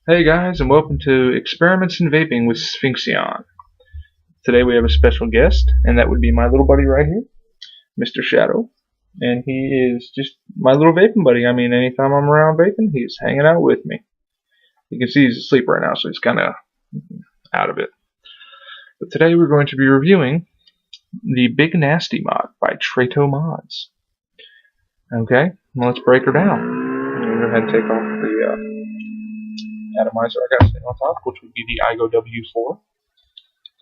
Hey guys, and welcome to Experiments in Vaping with Sphinxion. Today we have a special guest, and that would be my little buddy right here, Mr. Shadow. And he is just my little vaping buddy. I mean, anytime I'm around vaping, he's hanging out with me. You can see he's asleep right now, so he's kind of out of it. But today we're going to be reviewing the Big Nasty mod by Tratoe Mods. Okay, well, let's break her down. I'm going to go ahead and take off the atomizer I got sitting on top, which would be the IGO W4.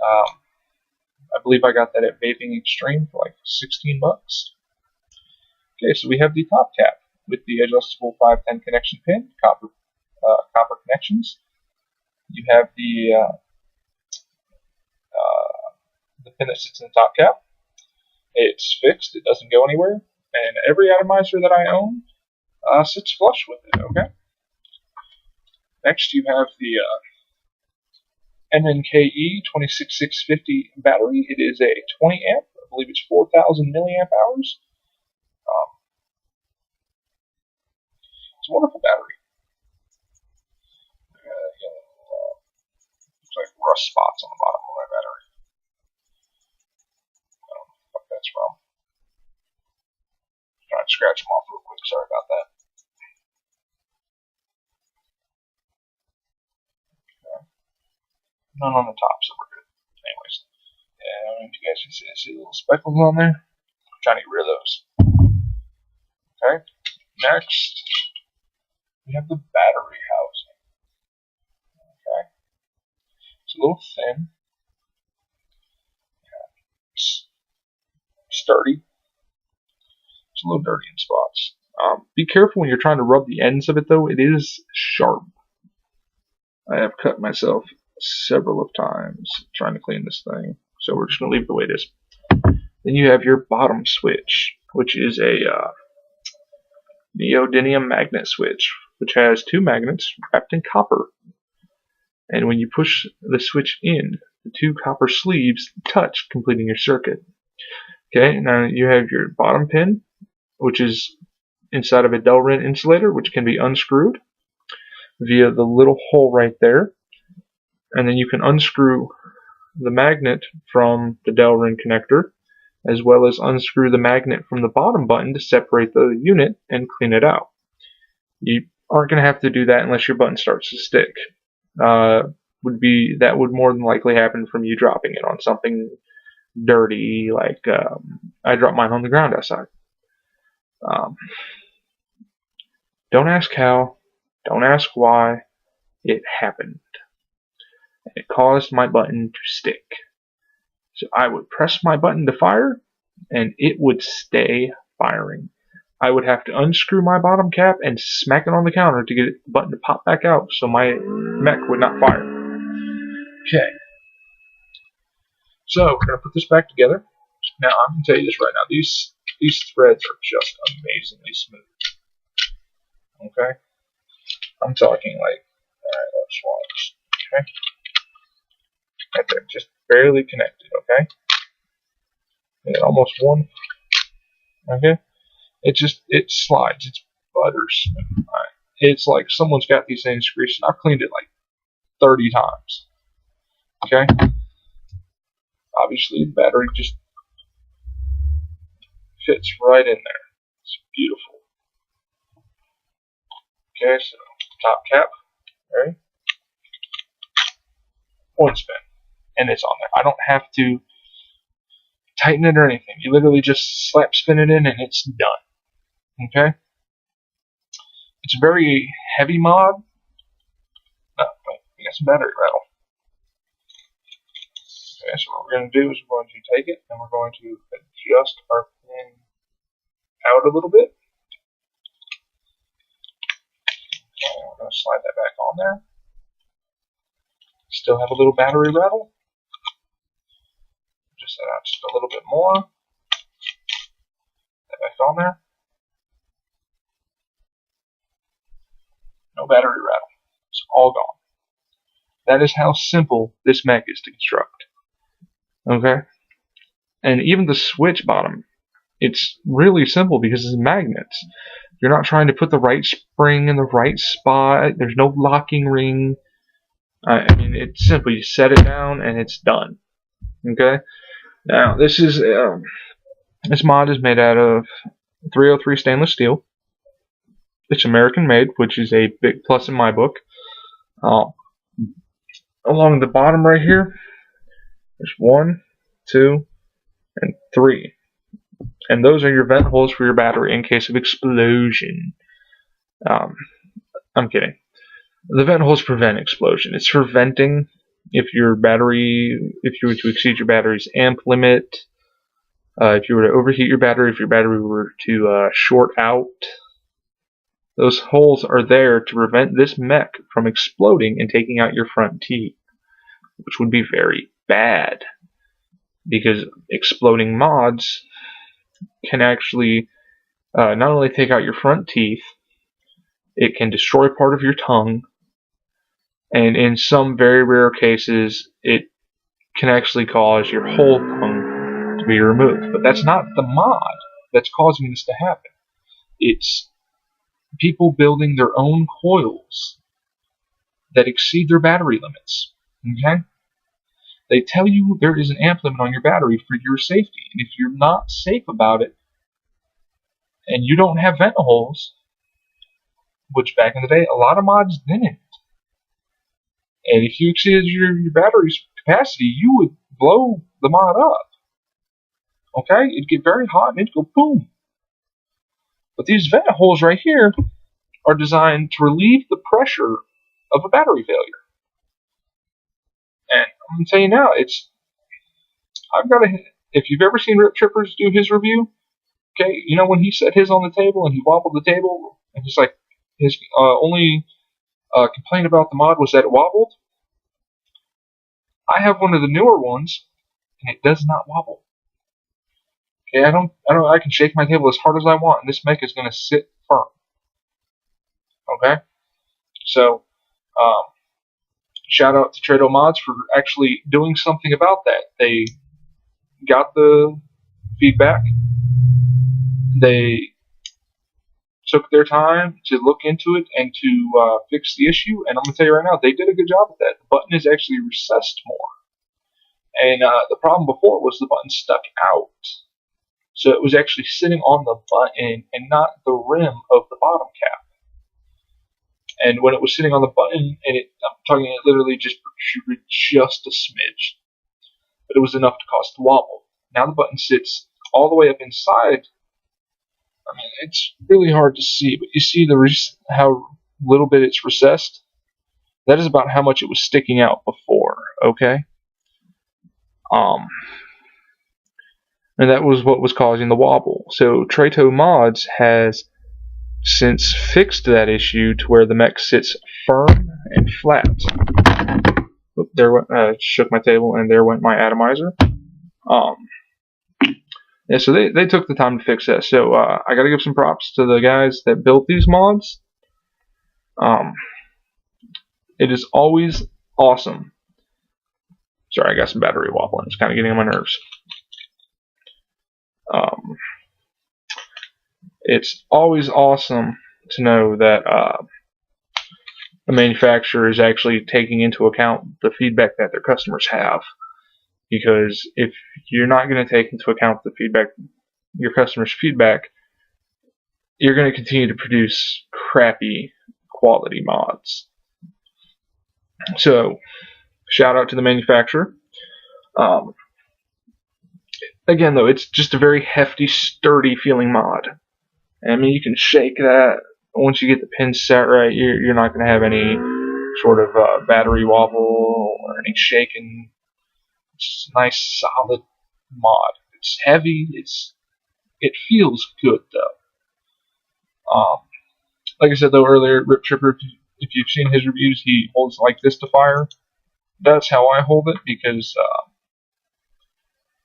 I believe I got that at Vaping Extreme for like 16 bucks. Okay, so we have the top cap with the adjustable 510 connection pin, copper connections. You have the pin that sits in the top cap. It's fixed; it doesn't go anywhere. And every atomizer that I own sits flush with it. Okay. Next, you have the NNKE 26650 battery. It is a 20 amp. I believe it's 4,000 milliamp hours. It's a wonderful battery. Looks like rust spots on the bottom of my battery. I don't know what that's from. Trying to scratch them off real quick. Sorry about that. None on the top, so we're good. Anyways, I don't know if you guys can see the little speckles on there. I'm trying to get rid of those. Okay. Next, we have the battery housing. Okay. It's a little thin. It's sturdy. It's a little dirty in spots. Be careful when you're trying to rub the ends of it, though. It is sharp. I have cut myself several of times trying to clean this thing, so we're just going to leave it the way it is. Then you have your bottom switch, which is a neodymium magnet switch, which has two magnets wrapped in copper. And when you push the switch in, the two copper sleeves touch, completing your circuit. Okay, now you have your bottom pin, which is inside of a Delrin insulator, which can be unscrewed via the little hole right there. And then you can unscrew the magnet from the Delrin connector, as well as unscrew the magnet from the bottom button to separate the unit and clean it out. You aren't going to have to do that unless your button starts to stick. That would more than likely happen from you dropping it on something dirty, like I dropped mine on the ground outside. Don't ask how, don't ask why, it happened. It caused my button to stick. So I would press my button to fire, and it would stay firing. I would have to unscrew my bottom cap and smack it on the counter to get the button to pop back out so my mech would not fire. Okay. So we're going to put this back together. Now I'm going to tell you this right now. These threads are just amazingly smooth. Okay? I'm talking like, alright, let's watch. Okay? Right there, just barely connected, okay? And almost one. Okay? It slides. It's butter smooth. Right. It's like someone's got these things greased. I've cleaned it like 30 times. Okay? Obviously, the battery just fits right in there. It's beautiful. Okay, so top cap. Ready? One spin. And it's on there. I don't have to tighten it or anything. You literally just slap spin it in and it's done. Okay? It's a very heavy mod. Oh, wait, we got some battery rattle. Okay, so what we're going to do is we're going to take it and we're going to adjust our pin out a little bit. Okay, we're going to slide that back on there. Still have a little battery rattle. Just that out just a little bit more. That back on there. No battery rattle. It's all gone. That is how simple this mech is to construct. Okay? And even the switch bottom, it's really simple because it's magnets. You're not trying to put the right spring in the right spot. There's no locking ring. I mean, it's simple. You set it down and it's done. Okay. Now this mod is made out of 303 stainless steel. It's American made, which is a big plus in my book. Along the bottom right here, there's 1, 2, and 3. And those are your vent holes for your battery in case of explosion. I'm kidding. The vent holes prevent explosion. It's for venting if you were to exceed your battery's amp limit, if you were to overheat your battery, if your battery were to short out. Those holes are there to prevent this mech from exploding and taking out your front teeth, which would be very bad, because exploding mods can actually not only take out your front teeth, it can destroy part of your tongue, and in some very rare cases, it can actually cause your whole tongue to be removed. But that's not the mod that's causing this to happen. It's people building their own coils that exceed their battery limits. Okay? They tell you there is an amp limit on your battery for your safety, and if you're not safe about it, and you don't have vent holes, which back in the day, a lot of mods didn't, and if you exceeded your battery's capacity, you would blow the mod up. Okay? It'd get very hot and it'd go boom. But these vent holes right here are designed to relieve the pressure of a battery failure. And I'm going to tell you now, if you've ever seen Rip Trippers do his review, okay, you know when he set his on the table and he wobbled the table, and just like his only complaint about the mod was that it wobbled. I have one of the newer ones, and it does not wobble. Okay, I can shake my table as hard as I want, and this mech is going to sit firm. Okay, so shout out to tratoe mods for actually doing something about that. They got the feedback. They took their time to look into it and to fix the issue, and I'm going to tell you right now, they did a good job with that. The button is actually recessed more, and the problem before was the button stuck out. So it was actually sitting on the button and not the rim of the bottom cap. And when it was sitting on the button, and I'm talking, it literally just protruded just a smidge, but it was enough to cause the wobble. Now the button sits all the way up inside. I mean, it's really hard to see, but you see how little bit it's recessed? That is about how much it was sticking out before, okay? And that was what was causing the wobble. So tratoe mods has since fixed that issue to where the mech sits firm and flat. Oop, there went, shook my table, and there went my atomizer. Yeah, so they took the time to fix that. So I gotta give some props to the guys that built these mods. It is always awesome. Sorry, I got some battery wobbling. It's kind of getting on my nerves. It's always awesome to know that the manufacturer is actually taking into account the feedback that their customers have. Because if you're not going to take into account the feedback, your customers' feedback, you're going to continue to produce crappy quality mods. So, shout out to the manufacturer. Again, though, it's just a very hefty, sturdy feeling mod. I mean, you can shake that. Once you get the pins set right, you're not going to have any sort of battery wobble or any shaking. It's a nice, solid mod. It's heavy. It feels good, though. Like I said, though, earlier, Rip Tripper, if you've seen his reviews, he holds like this to fire. That's how I hold it, because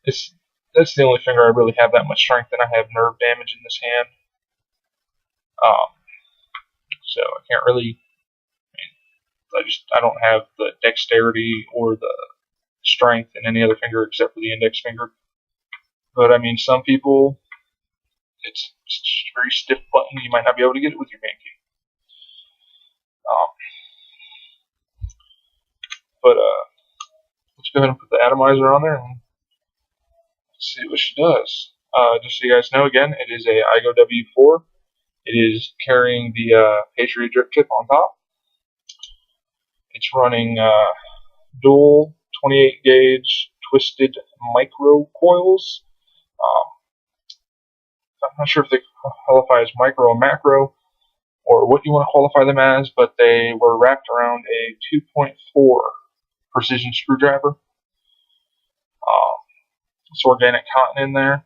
that's the only finger I really have that much strength, and I have nerve damage in this hand. So I can't really, I don't have the dexterity or the strength in any other finger except for the index finger. But I mean, some people, it's It's just a very stiff button. You might not be able to get it with your main key. But let's go ahead and put the atomizer on there and see what she does. Just so you guys know, again, it is a IGO W4. It is carrying the Patriot drip tip on top. It's running dual 28 gauge twisted micro coils. I'm not sure if they qualify as micro or macro, or what you want to qualify them as, but they were wrapped around a 2.4 precision screwdriver. It's organic cotton in there.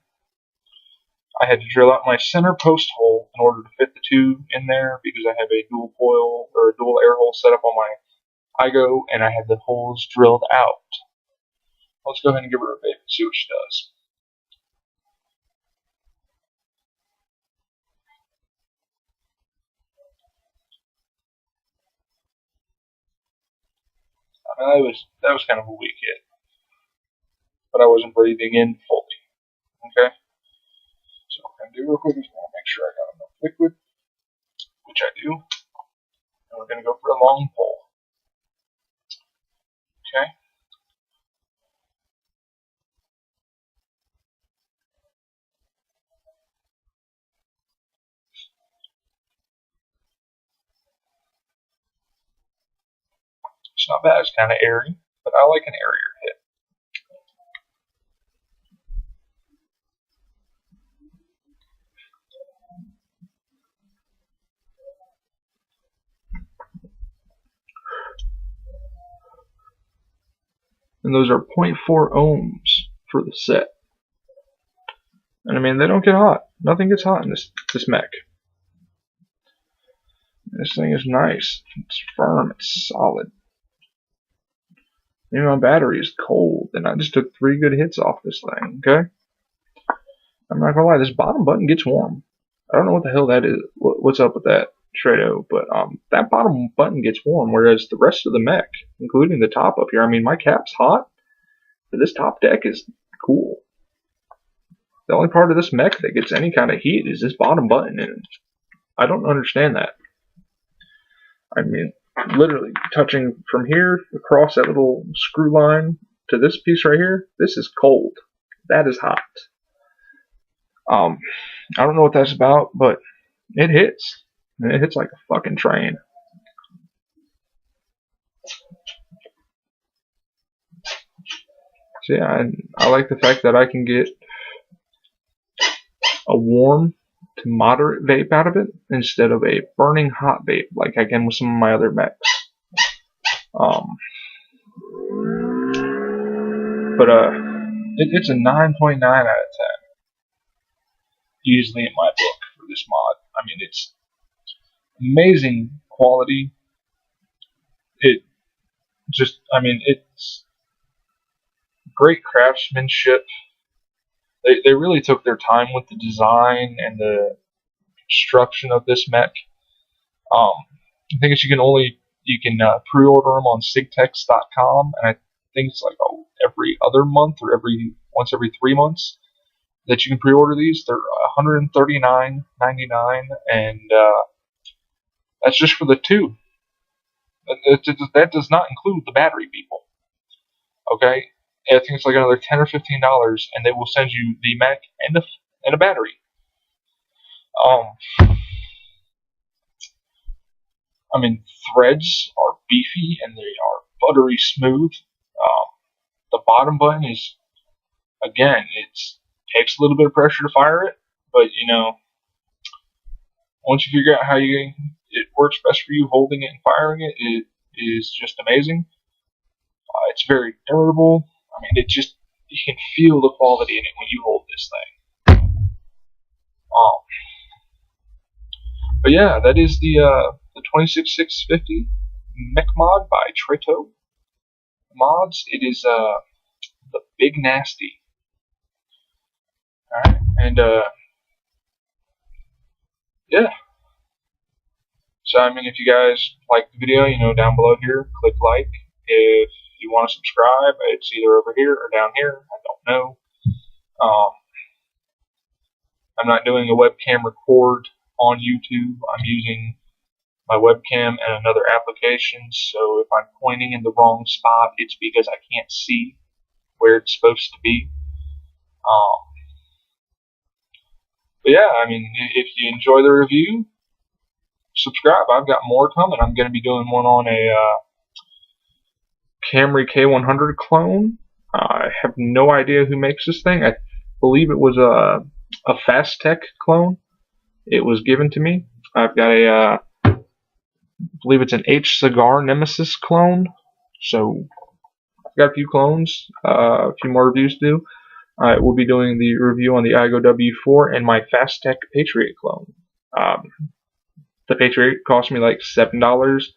I had to drill out my center post hole in order to fit the two in there because I have a dual coil or a dual air hole set up on my IGO, and I had the holes drilled out. Let's go ahead and give her a vape and see what she does. I mean, that was kind of a weak hit, but I wasn't breathing in fully. Okay, so what we're gonna do real quick is we're gonna make sure I got enough liquid, which I do, and we're gonna go for a long pull. Okay. It's not bad. It's kind of airy, but I like an airier hit. And those are 0.4 ohms for the set. And I mean, they don't get hot. Nothing gets hot in this mech. This thing is nice. It's firm. It's solid. Even my battery is cold, and I just took 3 good hits off this thing. Okay. I'm not gonna lie. This bottom button gets warm. I don't know what the hell that is. What's up with that, tratoe? But that bottom button gets warm, whereas the rest of the mech, including the top up here, I mean, my cap's hot, but this top deck is cool. The only part of this mech that gets any kind of heat is this bottom button, and I don't understand that. I mean, literally touching from here across that little screw line to this piece right here, this is cold. That is hot. I don't know what that's about, but it hits. And it hits like a fucking train. So yeah, I like the fact that I can get a warm to moderate vape out of it instead of a burning hot vape like I can with some of my other mechs. It's a 9.9 out of 10. Easily in my book for this mod. I mean, it's amazing quality. It's great craftsmanship. They really took their time with the design and the construction of this mech. I think you can pre-order them on sigtex.com, and I think it's like every other month or once every 3 months that you can pre-order these. They're $139.99, and that's just for the two. That does not include the battery, people. Okay, I think it's like another $10 or $15, and they will send you the mech and a battery. I mean, threads are beefy and they are buttery smooth. The bottom button is, again, it takes a little bit of pressure to fire it, but you know, once you figure out how it works best for you, holding it and firing it, it is just amazing. It's very durable. I mean, you can feel the quality in it when you hold this thing. But yeah, that is the 26650 mech mod by Tratoe Mods. It is the Big Nasty. Alright, and yeah. So I mean, if you guys like the video, you know, down below here, click like. If you want to subscribe, it's either over here or down here. I don't know. I'm not doing a webcam record on YouTube. I'm using my webcam and another application, so if I'm pointing in the wrong spot, it's because I can't see where it's supposed to be. But yeah, I mean, if you enjoy the review, subscribe. I've got more coming. I'm going to be doing one on a Camry K100 clone. I have no idea who makes this thing. I believe it was a Fast Tech clone. It was given to me. I've got I believe it's an H Cigar Nemesis clone. So I've got a few clones, a few more reviews to do. I will be doing the review on the Igo W4 and my Fast Tech Patriot clone. The Patriot cost me like $7.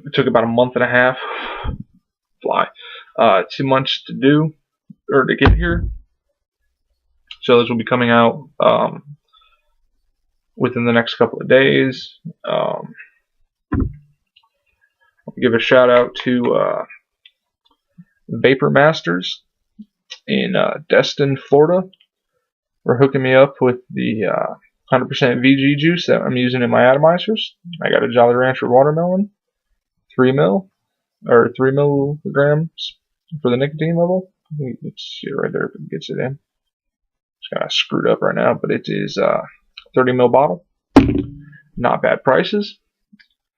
It took about a month and a half. Fly. 2 months to do, or to get here. So this will be coming out within the next couple of days. I'll give a shout out to Vapor Masters in Destin, Florida, for hooking me up with the 100% VG juice that I'm using in my atomizers. I got a Jolly Rancher watermelon, 3 milligrams for the nicotine level. Let's see right there if it gets it in. It's kind of screwed up right now, but it is a 30 ml bottle. Not bad prices.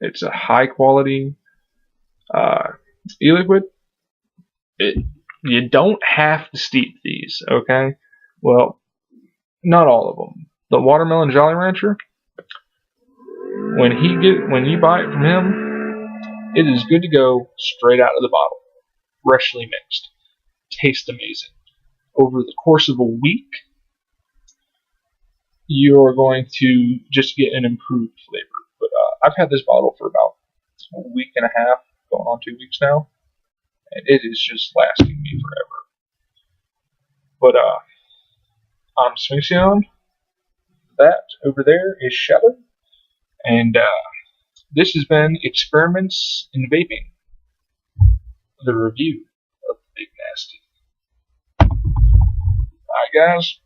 It's a high quality e-liquid. You don't have to steep these, okay? Well, not all of them. The watermelon Jolly Rancher, when you buy it from him, it is good to go straight out of the bottle, freshly mixed. Tastes amazing. Over the course of a week, you're going to just get an improved flavor. But I've had this bottle for about a week and a half, going on 2 weeks now, and it is just lasting me forever. But I'm Smixion. That over there is Shadow, and this has been Experiments in Vaping, the review of Big Nasty. Alright, guys.